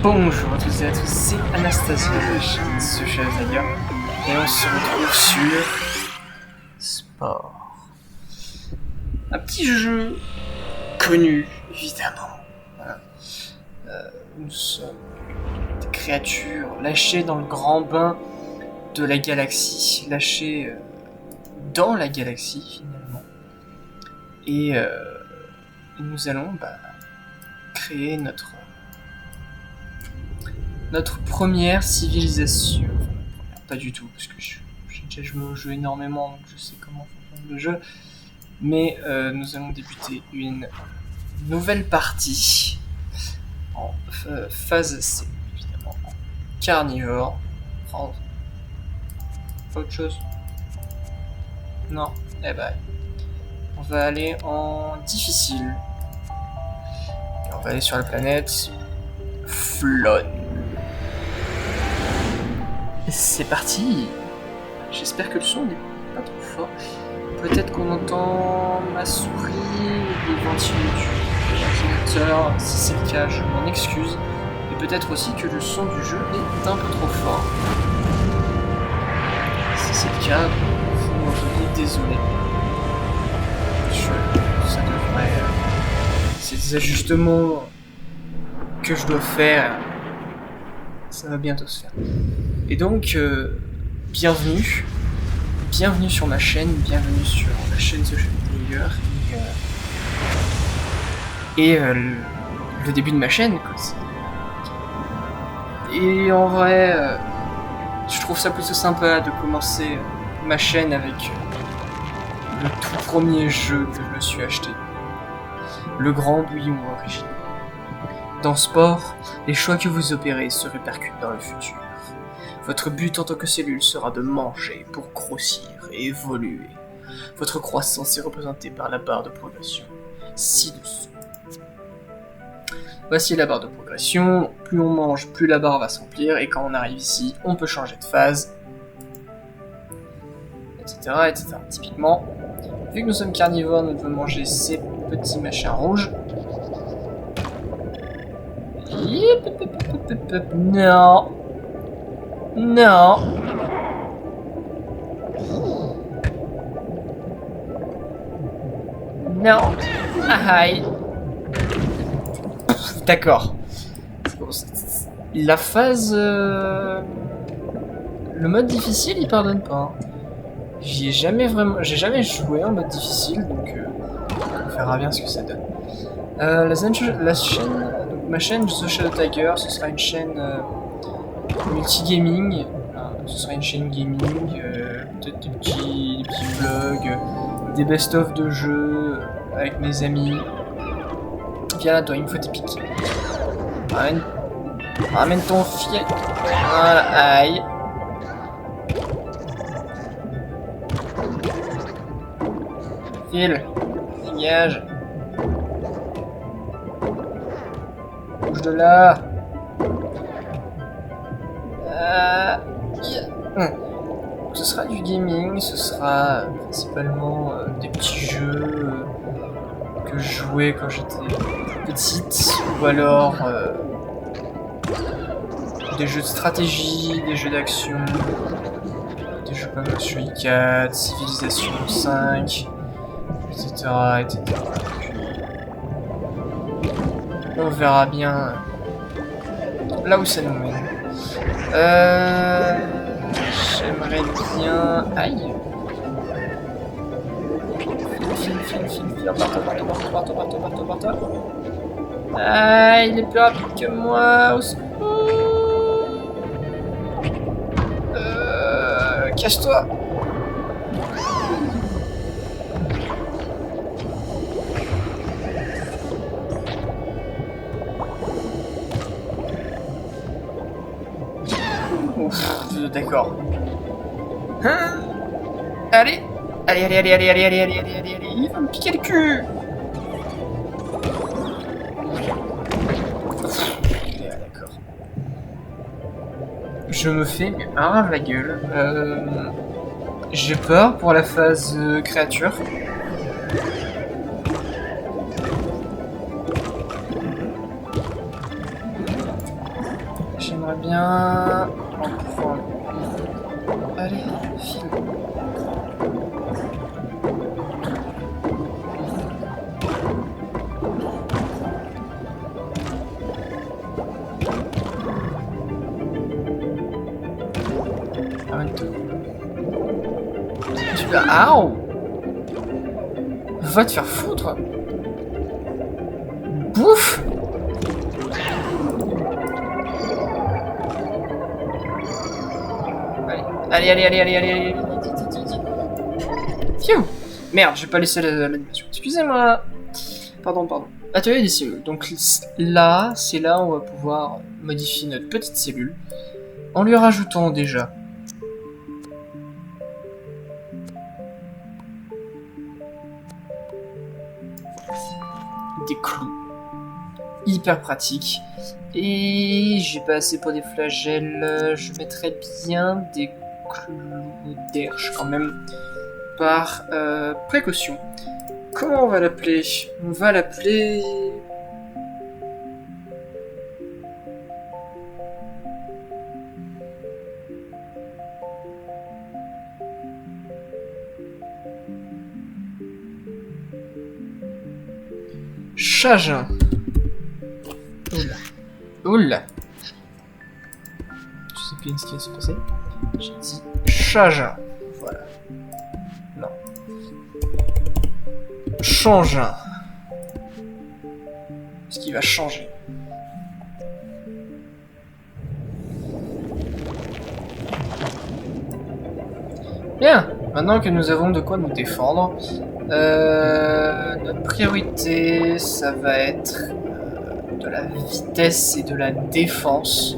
Bonjour à tous et à tous, c'est Anastasia de la chaîne The Chazaya et on se retrouve sur Spore. Un petit jeu connu, évidemment. Voilà. Nous sommes des créatures lâchées dans le grand bain de la galaxie, lâchées dans la galaxie finalement. Et nous allons créer notre première civilisation. Enfin, pas du tout, parce que j'ai déjà joué au jeu énormément, donc je sais comment fonctionne le jeu. Mais nous allons débuter une nouvelle partie en phase C, évidemment, en carnivore. Prendre autre chose? Non? Eh ben, on va aller en difficile. Et on va aller sur la planète Flon. C'est parti. J'espère que le son n'est pas trop fort. Peut-être qu'on entend ma souris, les ventilos du ordinateur. Si c'est le cas, je m'en excuse. Et peut-être aussi que le son du jeu est un peu trop fort. Si c'est le cas, vous m'en voulez, désolé. Ça devrait... c'est des ajustements que je dois faire. Ça va bientôt se faire. Et donc, bienvenue sur ma chaîne, bienvenue sur la chaîne The Chazaya et le début de ma chaîne, quoi. Et en vrai, je trouve ça plutôt sympa de commencer ma chaîne avec le tout premier jeu que je me suis acheté, le grand bouillon original. Dans Spore, les choix que vous opérez se répercutent dans le futur. Votre but en tant que cellule sera de manger pour grossir et évoluer. Votre croissance est représentée par la barre de progression ci-dessous. Voici la barre de progression. Plus on mange, plus la barre va s'emplir, et quand on arrive ici, on peut changer de phase, etc., etc. Typiquement, vu que nous sommes carnivores, nous devons manger ces petits machins rouges. Non. Non. Non. Aïe. D'accord. La phase... Le mode difficile, il pardonne pas. J'ai jamais joué en mode difficile, donc on verra bien ce que ça donne. La chaîne... Donc, ma chaîne The Shadow Tiger, ce sera une chaîne multigaming. Ce sera une chaîne gaming, peut-être des petits vlogs, des best-of de jeux avec mes amis. Viens là, toi, il me faut des pics. Ramène ton filet. Voilà, aïe. File. Dégage. Bouge de là. Ce sera du gaming, ce sera principalement des petits jeux que je jouais quand j'étais petite, ou alors des jeux de stratégie, des jeux d'action, des jeux comme Suicide 4, Civilization 5, etc. etc. On verra bien là où ça nous mène. J'aimerais bien... Aïe. File. Barre-toi. Ah, il est plus rapide que moi. Au secours. Cache-toi. D'accord. Hein? Allez, il va me piquer le cul. D'accord. Je me fais un rave la gueule. J'ai peur pour la phase créature. j'aimerais bien en prendre. Allez, file. Arrête-toi. Tu vas... Aouh! Va te faire foutre! Bouffe! Allez. Pfiou! Merde, j'ai pas laissé l'animation. Excusez-moi. Pardon. Atelier des cellules. Donc là, c'est là où on va pouvoir modifier notre petite cellule en lui rajoutant déjà des clous. Hyper pratique. Et j'ai pas assez pour des flagelles. Je mettrais bien des clous d'herche quand même. Par précaution. Comment on va l'appeler? On va l'appeler... Chagin. Oula. Je sais plus ce qui va se passer. J'ai dit Chagin. Voilà. Non. Changin. Ce qui va changer. Bien. Maintenant que nous avons de quoi nous défendre, notre priorité, ça va être de la vitesse et de la défense.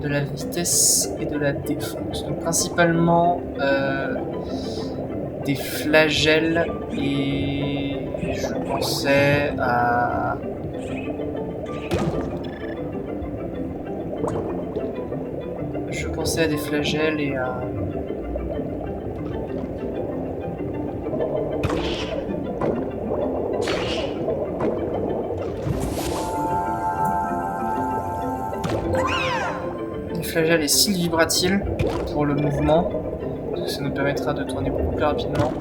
De la vitesse et de la défense. Donc principalement des flagelles et je pensais à... Je pensais à des flagelles et à... Des flagelles et cils vibratiles pour le mouvement. Parce que ça nous permettra de tourner beaucoup plus rapidement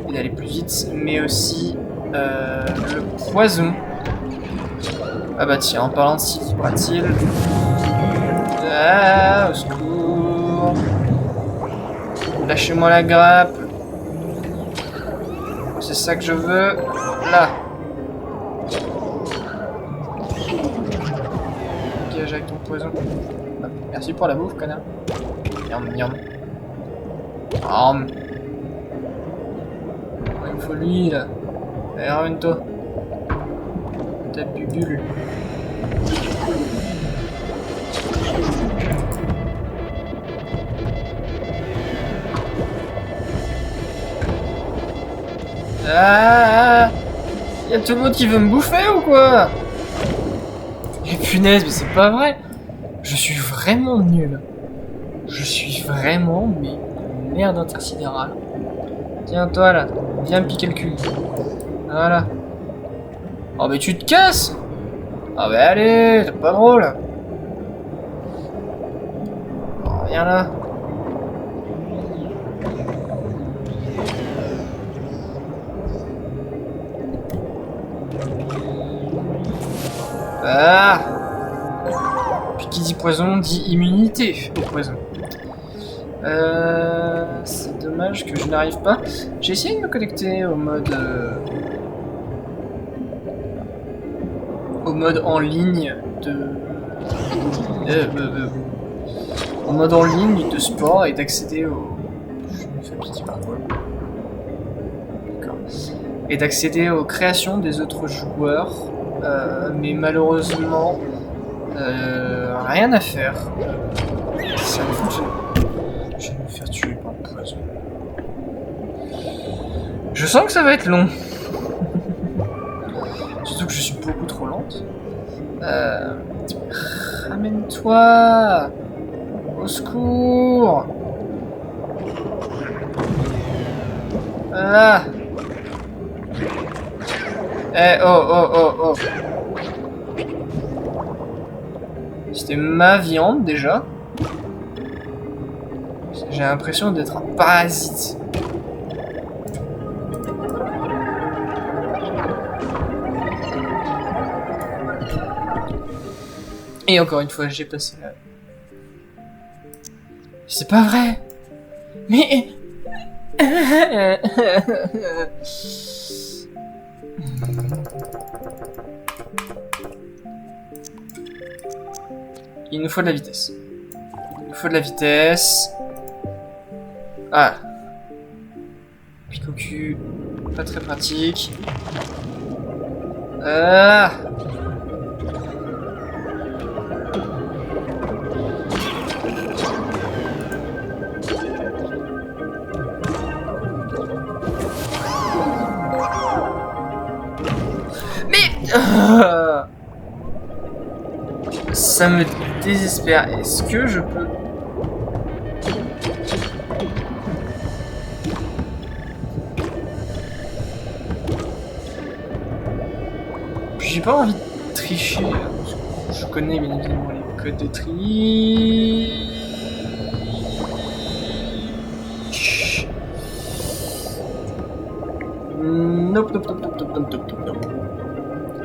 et d'aller plus vite. Mais aussi le poison. Ah bah tiens, en parlant de cils vibratiles... Ah, au secours. Lâchez-moi la grappe. C'est ça que je veux. Là. Dégage avec ton poison. Merci pour la bouffe, connard. Miam, miam. Miam. Il me faut lui, là. Allez, ramène-toi. Ta bubule. Ah, y'a tout le monde qui veut me bouffer ou quoi? Et punaise, mais c'est pas vrai. Je suis vraiment nul. Je suis vraiment, mais une merde intersidérale. Tiens, toi là, viens me piquer le cul. Voilà. Oh, mais tu te casses. Ah, bah allez, c'est pas drôle. Oh, viens là. Ah! Puis qui dit poison dit immunité au poison. C'est dommage que je n'arrive pas. J'ai essayé de me connecter au mode en ligne de au mode en ligne de sport et d'accéder au... Je me fais pitié par quoi. D'accord. Et d'accéder aux créations des autres joueurs. Mais malheureusement, rien à faire. Ça ne fonctionne pas. Je vais me faire tuer par le poison. Je sens que ça va être long. Surtout que je suis beaucoup trop lente. Ramène-toi! Au secours! Eh, oh, oh, oh, oh. C'était ma viande, déjà. J'ai l'impression d'être un parasite. Et encore une fois, j'ai passé là. C'est pas vrai. Mais... Il nous faut de la vitesse. Il nous faut de la vitesse. Ah. Pique au cul. Pas très pratique. Ah. Ça me désespère. Est-ce que je peux... J'ai pas envie de tricher. Je connais bien évidemment les codes de triche. Nope, nope, nope, nope, nope, nope, nope, nope.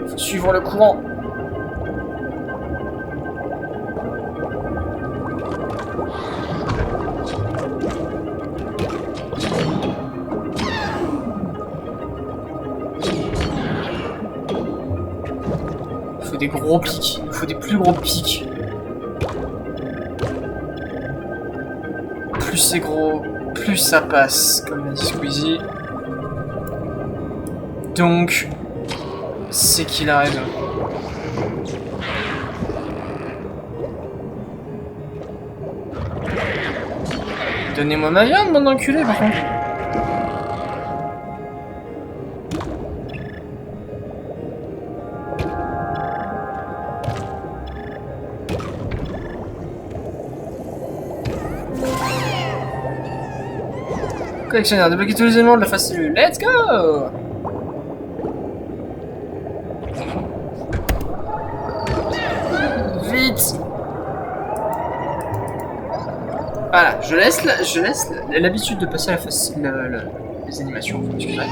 Faut suivre le courant. Il faut des gros pics. Il faut des plus gros pics. Plus c'est gros, plus ça passe, comme l'a dit Squeezie. Donc, c'est qu'il a raison. Donnez-moi ma viande, mon enculé, par contre. Collectionneur, débloquer tous les éléments de la phase cellule. Let's go! Vite! Voilà, je laisse l'habitude de passer à la phase, les animations, excusez-moi.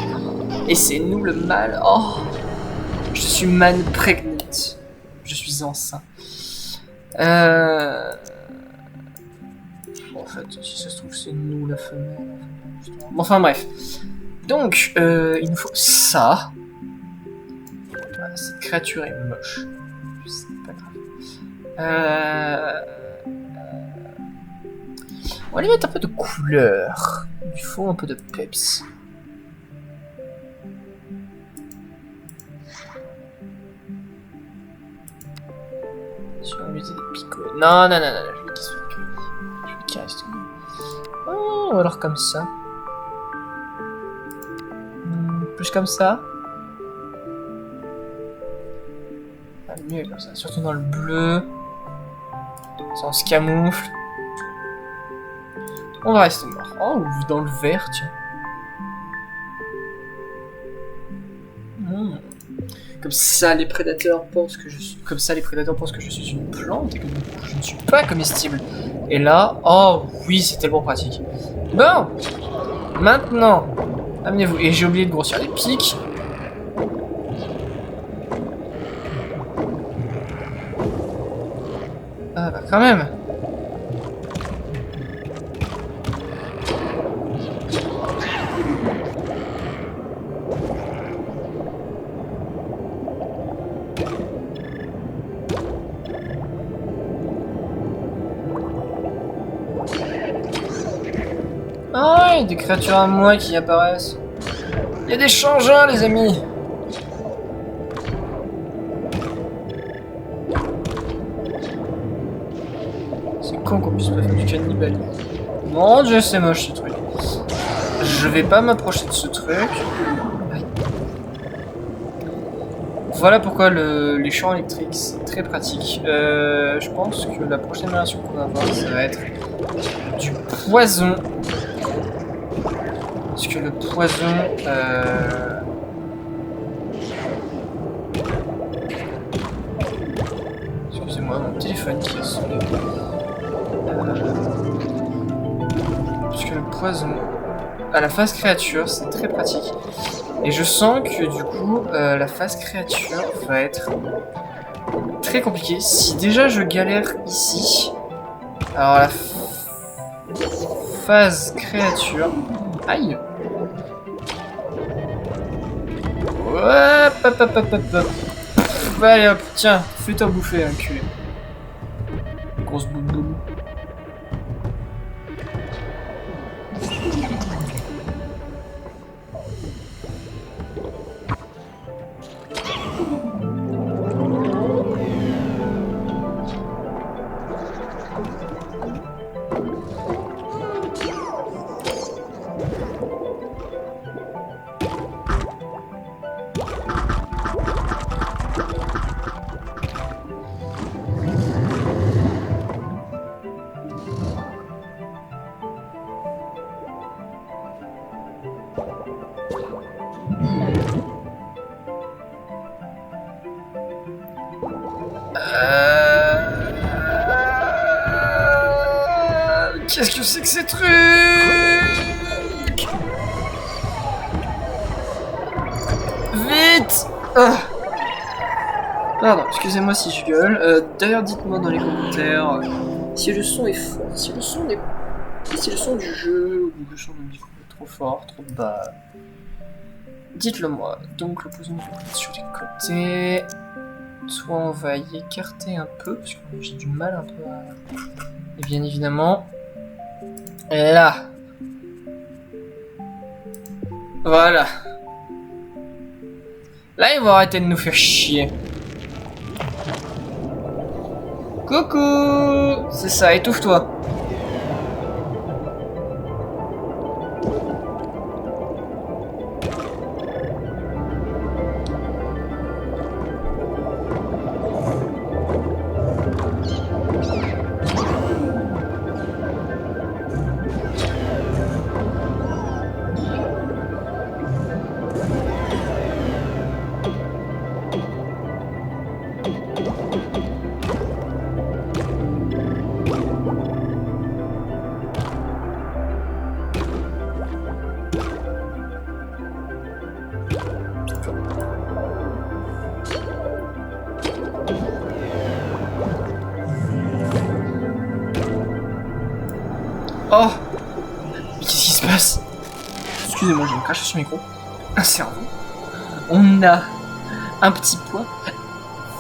Et c'est nous le mal. Oh! Je suis man pregnant. Je suis enceint. En fait, si ça se trouve, c'est nous la femelle. Enfin bref. Donc, il nous faut ça. Voilà, cette créature est moche. C'est pas grave. On va lui mettre un peu de couleur. Il faut un peu de peps. Si on lui dit des picots. Non, non, non, non, je veux qu'il soit cueilli. Je veux qu'il reste. Oh, ou alors comme ça. Plus comme ça. Ah, mieux comme ça, surtout dans le bleu. Ça on se camoufle. On va rester mort. Oh, ou dans le vert, tiens. Comme ça, les prédateurs pensent que je suis... Comme ça, les prédateurs pensent que je suis une plante et que je ne suis pas comestible. Et là, oh oui, c'est tellement pratique. Bon, maintenant, amenez-vous. Et j'ai oublié de grossir les pics. Ah bah quand même. Ah, il y a des créatures à moi qui apparaissent. Il y a des changeants, les amis. C'est con qu'on puisse pas faire du cannibale. Mon dieu, c'est moche ce truc. Je vais pas m'approcher de ce truc. Voilà pourquoi les champs électriques c'est très pratique. Je pense que la prochaine version qu'on va avoir, ça va être du poison. Parce que le poison... téléphone qui a sonné. Parce que le poison à la phase créature, c'est très pratique. Et je sens que du coup, la phase créature va être très compliquée. Si déjà je galère ici, alors la phase créature... Aïe! Hop, hop, hop, hop, hop, hop. Allez hop, tiens, fais-toi bouffer, enculé. Grosse boule boule. Qu'est-ce que c'est que ces trucs? Vite! Pardon, excusez-moi si je gueule. D'ailleurs, dites-moi dans les commentaires si le son est fort, si le son du jeu ou le son du micro est trop fort, trop bas. Dites-le moi. Donc le poison va être sur les côtés. Soit on va y écarter un peu, parce que j'ai du mal un peu à... Et bien évidemment... Là. Voilà. Là, ils vont arrêter de nous faire chier. Coucou! C'est ça, étouffe-toi. Oh! Mais qu'est-ce qui se passe? Excusez-moi, je vais me cracher sur le micro. Un cerveau. On a un petit point.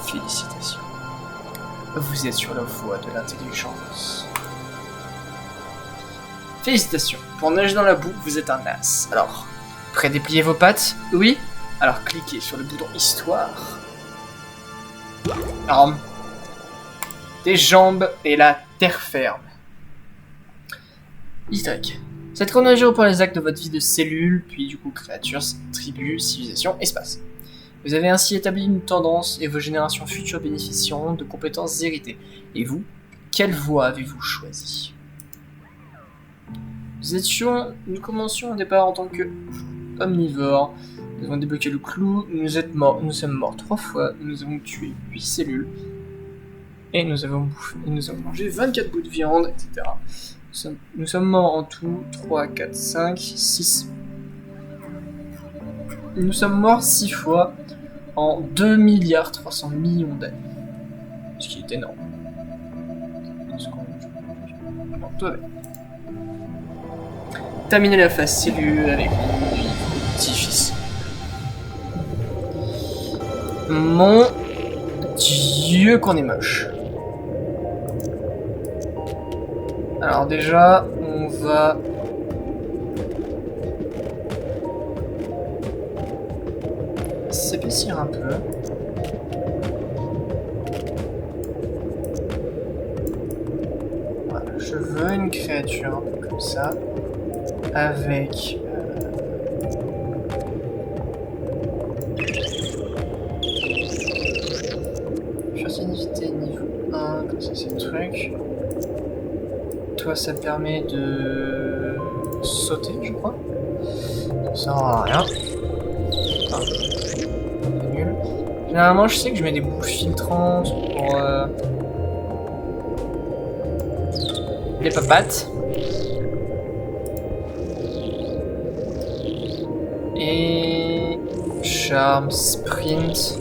Félicitations. Vous êtes sur la voie de l'intelligence. Félicitations. Pour nager dans la boue, vous êtes un as. Alors, prêt à déplier vos pattes? Oui? Alors cliquez sur le bouton Histoire. Arme. Des jambes et la terre ferme. Y. Cette chronologie reprend les actes de votre vie de cellule, puis du coup créature, tribu, civilisation, espace. Vous avez ainsi établi une tendance et vos générations futures bénéficieront de compétences héritées. Et vous, quelle voie avez-vous choisi? Nous commencions au départ en tant que omnivores. Nous avons débloqué le clou, nous sommes morts 3 fois, nous avons tué 8 cellules, et nous avons mangé 24 bouts de viande, etc. Nous sommes morts en tout 3, 4, 5, 6. Nous sommes morts 6 fois en 2 milliards 300 millions d'années. Ce qui est énorme. Terminer la phase cellule avec mon petit-fils. Mon Dieu qu'on est moche. Alors déjà, on va... s'épaissir un peu. Voilà, je veux une créature un peu comme ça, avec... furtivité niveau 1, comme ça c'est le truc. Toi ça te permet de sauter, je crois. Ça sert à rien. Ah, c'est nul. Généralement je sais que je mets des bouches filtrantes pour Les papates. Et... Charme, sprint.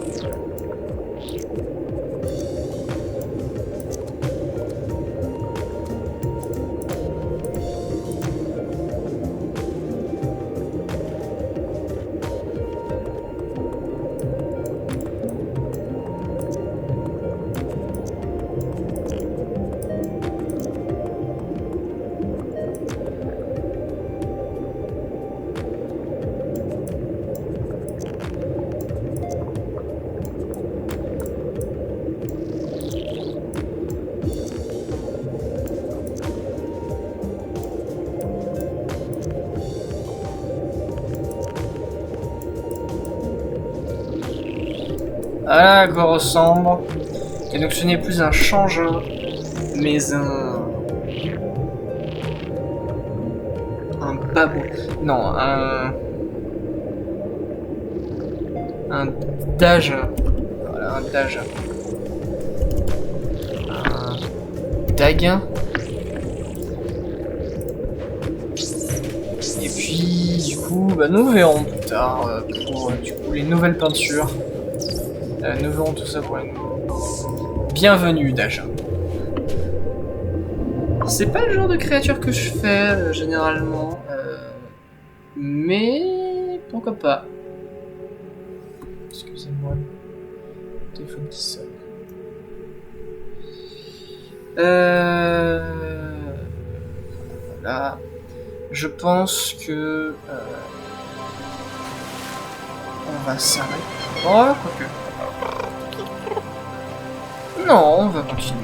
Voilà à quoi ressemble. Et donc ce n'est plus un changeur, mais un babou. Non, un dage. Voilà, un dage. Un dag. Et puis du coup, bah, nous verrons plus tard pour du coup les nouvelles peintures. Nous verrons tout ça pour une bienvenue d'âge. C'est pas le genre de créature que je fais généralement, mais pourquoi pas. Excusez-moi, le téléphone qui sonne. Voilà. Je pense que on va s'arrêter. Oh, quoique. Non, on va continuer.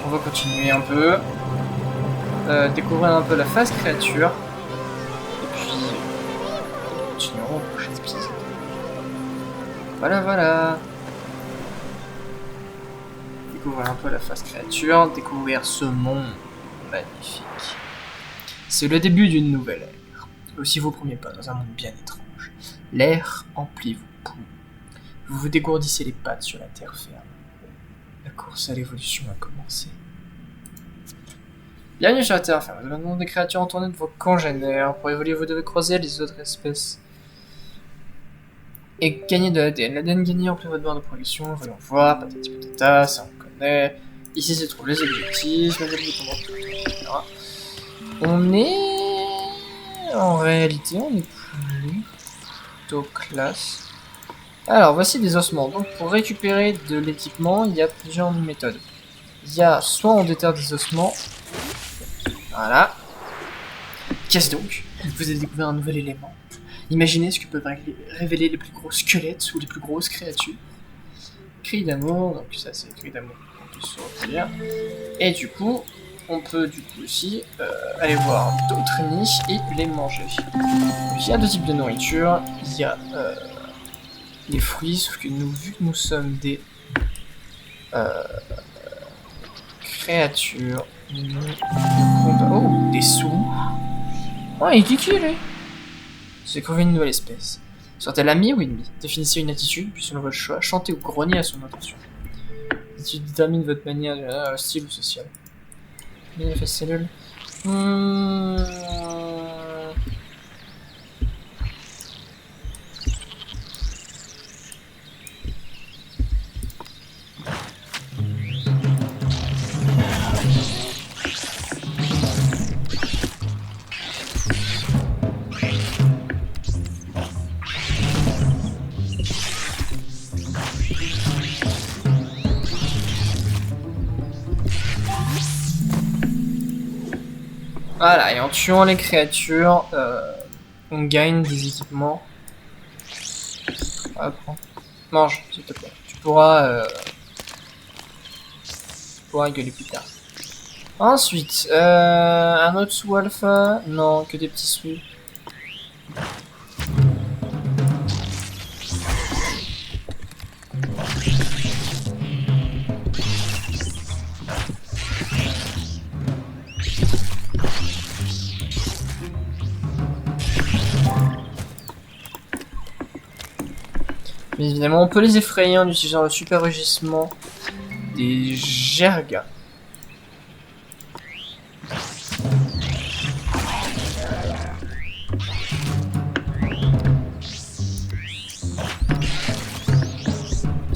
On va continuer un peu. Découvrir un peu la phase créature. Et puis, nous continuerons au prochain épisode. Voilà, voilà. Découvrir un peu la phase créature. Découvrir ce monde magnifique. C'est le début d'une nouvelle ère. Aussi vos premiers pas dans un monde bien étrange. L'air emplit vos poumons. Vous vous dégourdissez les pattes sur la terre ferme. La course à l'évolution a commencé. Bienvenue sur la terre ferme. Vous avez maintenant des créatures en tournée de vos congénères. Pour évoluer, vous devez croiser les autres espèces. Et gagner de l'ADN. L'ADN gagné remplit votre barre de progression. Voyons voir. Patati patata, ça on connaît. Ici se trouvent les objectifs. etc. On est... En réalité, on est plutôt classe. Alors, voici des ossements. Donc, pour récupérer de l'équipement, il y a plusieurs méthodes. Il y a soit on déterre des ossements. Voilà. Qu'est-ce donc? Vous avez découvert un nouvel élément. Imaginez ce que peuvent révéler les plus gros squelettes ou les plus grosses créatures. Cri d'amour. Donc, ça, c'est cri d'amour qu'on peut se retenir. Et du coup, on peut du coup aussi aller voir d'autres niches et les manger. Donc, il y a deux types de nourriture. Il y a... les fruits, sauf que nous, vu que nous sommes des créatures, oh, des sous. Oh, il est kiki, lui. C'est trouver une nouvelle espèce. Soit-elle amie ou ennemie? Définissez une attitude, puis selon votre choix, chantez ou grognez à son intention. L'attitude détermine votre manière de hostile ou sociale. Manifeste cellule. Voilà, et en tuant les créatures, on gagne des équipements. Ah, prends. Mange, s'il te plaît. Tu pourras gueuler plus tard. Ensuite, un autre sous alpha. Non, que des petits sous. Mais évidemment, on peut les effrayer en utilisant le super rugissement des Jergas.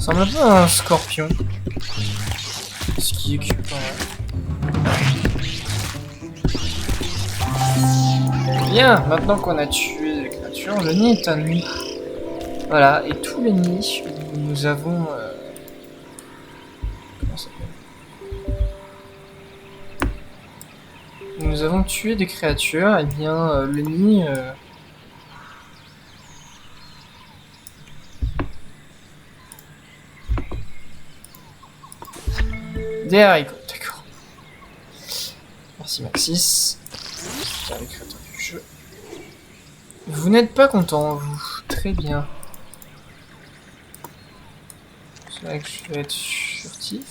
ressemble un peu à un scorpion. Ce qui occupe Bien, maintenant qu'on a tué les créatures, le nid est à nous. Voilà, et tous les nids où nous avons... Comment ça s'appelle? Nous avons tué des créatures, et bien le nid... Des haricots, d'accord. Merci Maxis. C'est les créateurs du jeu. Vous n'êtes pas content, vous. Très bien. C'est vrai que je vais être furtif.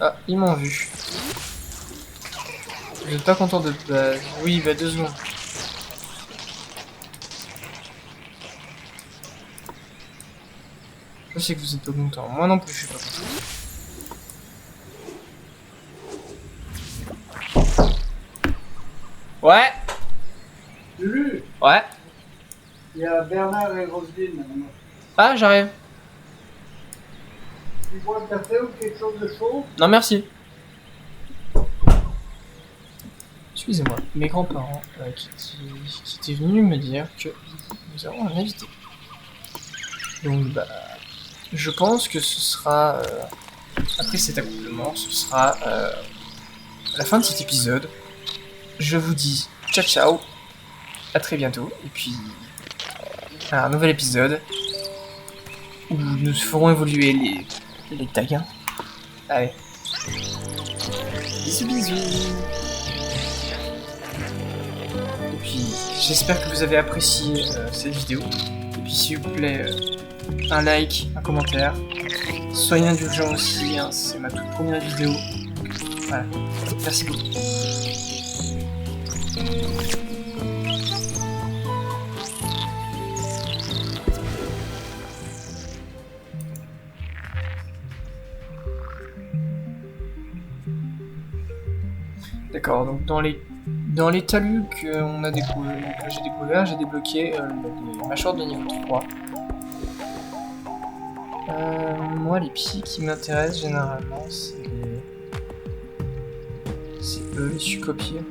Ah, ils m'ont vu. Vous n'êtes pas content de base. Oui, bah 2 secondes. Je sais que vous êtes pas content. Moi non plus, je suis pas content. Ouais. Lulu, Ouais. il y a Bernard et Roselyne. Ah, j'arrive. Tu bois un café ou quelque chose de chaud? Non, merci. Excusez-moi, mes grands-parents qui étaient venus me dire que nous avons un invité. Donc, bah, je pense que ce sera, après cet accouplement, ce sera la fin de cet épisode. Je vous dis ciao ciao, à très bientôt, et puis un nouvel épisode où nous ferons évoluer les tags. Allez, bisous bisous. Et puis j'espère que vous avez apprécié cette vidéo. Et puis s'il vous plaît, un like, un commentaire. Soyez indulgents aussi, hein, c'est ma toute première vidéo. Voilà, merci beaucoup. D'accord, donc dans les talus que j'ai découvert, j'ai débloqué les mâchoires de niveau 3. Moi, les pieds qui m'intéressent généralement, c'est eux, les sucopiers.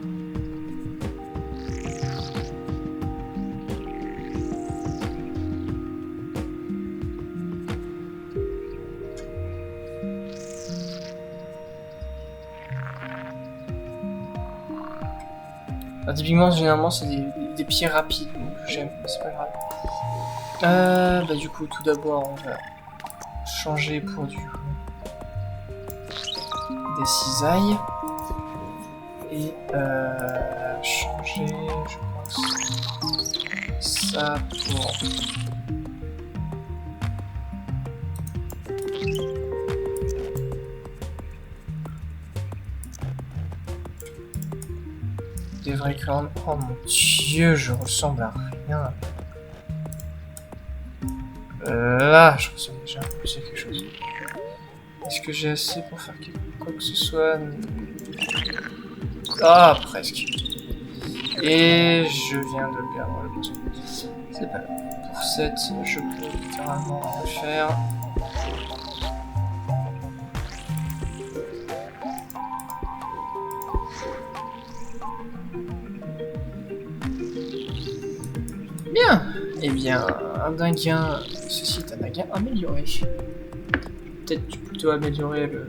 Typiquement, généralement, c'est des pieds rapides, donc j'aime, mais c'est pas grave. Bah du coup, tout d'abord, on va changer pour des cisailles. Et changer, je pense, ça pour... des vraies cornes. Oh mon dieu, je ressemble à rien. Là, je ressemble déjà un peu à quelque chose. Est-ce que j'ai assez pour faire quoi que ce soit? Ah, presque. Et je viens de perdre le bouton. C'est pas grave. Pour 7, je peux littéralement rien faire. Bien. Eh bien, un dinguin, ceci est un dinguin amélioré. Peut-être plutôt améliorer le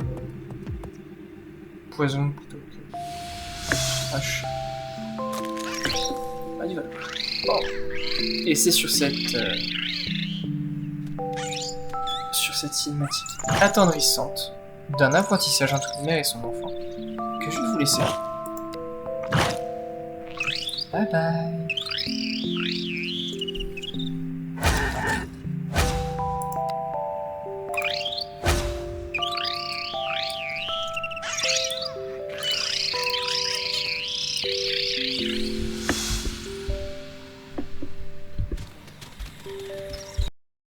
poison plutôt que hache. Ah, voilà. Bon. Et c'est sur cette cinématique attendrissante d'un apprentissage entre une mère et son enfant que je vais vous laisser. Bye bye.